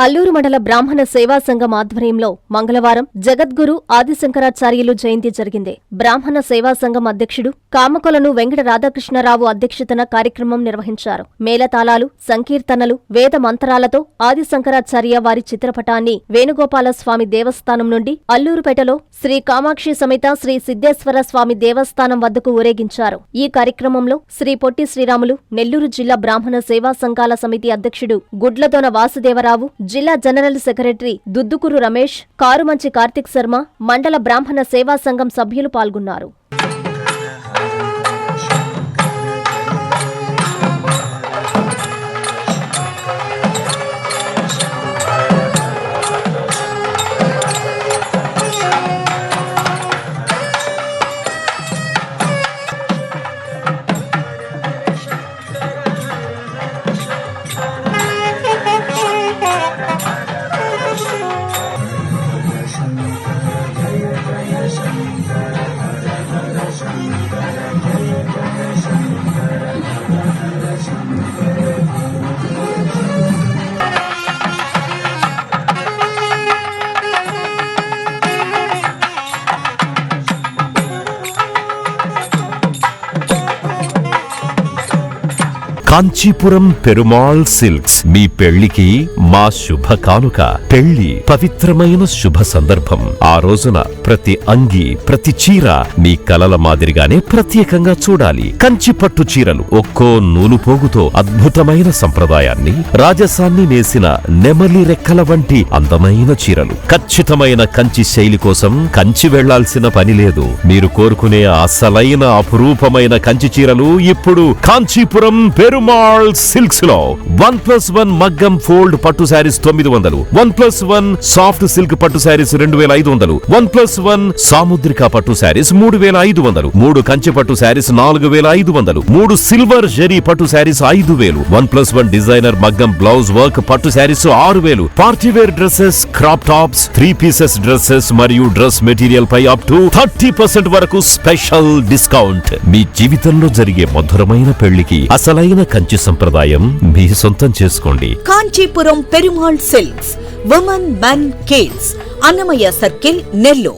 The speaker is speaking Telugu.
అల్లూరు మండల బ్రాహ్మణ సేవా సంఘం ఆధ్వర్యంలో మంగళవారం జగద్గురు ఆదిశంకరాచార్యులు జయంతి జరిగింది. బ్రాహ్మణ సేవా సంఘం అధ్యక్షుడు కామకొలను వెంకట రాధాకృష్ణరావు అధ్యక్షతన కార్యక్రమం నిర్వహించారు. మేళతాళాలు, సంకీర్తనలు, వేద మంత్రాలతో ఆదిశంకరాచార్య వారి చిత్రపటాన్ని వేణుగోపాల స్వామి దేవస్థానం నుండి అల్లూరుపేటలో శ్రీ కామాక్షి సమేత శ్రీ సిద్ధేశ్వర స్వామి దేవస్థానం వద్దకు ఊరేగించారు. ఈ కార్యక్రమంలో శ్రీ పొట్టి శ్రీరాములు, నెల్లూరు జిల్లా బ్రాహ్మణ సేవా సంఘాల సమితి అధ్యక్షుడు గుడ్లదొన వాసుదేవరావు, జిల్లా జనరల్ సెక్రటరీ దుద్దుకూరు రమేష్, కారుమంచి కార్తిక్ శర్మ, మండల బ్రాహ్మణ సేవా సంఘం సభ్యులు పాల్గొన్నారు. కాంచీపురం పెరుమాళ్ సిల్క్స్ మీ పెళ్లికి మా శుభ కానుక. పెళ్లి పవిత్రమైన శుభ సందర్భం. ఆ రోజున ప్రతి అంగి, ప్రతి చీర మీ కలల మాదిరిగానే ప్రత్యేకంగా చూడాలి. కంచి పట్టు చీరలు ఒక్కో నూలు పోగుతో అద్భుతమైన సంప్రదాయాన్ని, రాజసాన్ని నేసిన నెమలి రెక్కల వంటి అందమైన చీరలు. ఖచ్చితమైన కంచి శైలి కోసం కంచి వెళ్లాల్సిన పని లేదు. మీరు కోరుకునే అసలైన అపురూపమైన కంచి చీరలు ఇప్పుడు కాంచీపురం పెరుమాళ్ సిల్క్స్ లో 1+1 మగ్గం ఫోల్డ్ పట్టు శారీస్ 900, 1+1 సాఫ్ట్ సిల్క్ పట్టు శారీస్ 2500, 1+1 సాముద్రిక పట్టు శారీస్ 3500, 3 కంచి పట్టు శారీస్ 4500, 3 సిల్వర్ జరీ పట్టు శారీస్ 5000, 1+1 డిజైనర్ మగ్గం బ్లౌజ్ వర్క్ పట్టు saris 6000, partywear dresses, crop tops, 3 pieces dresses మరియు డ్రెస్ మెటీరియల్ పై అప్ టు 30% వరకు స్పెషల్ డిస్కౌంట్. మీ జీవితంలో జరిగే మధురమైన పెళ్లికి అసలైన కంచి సంప్రదాయం మీ సొంతం చేసుకోండి. Kanchipuram Perumal silks, women men కేల్స్, అన్నమయ్య సర్కిల్, నెల్లూరు.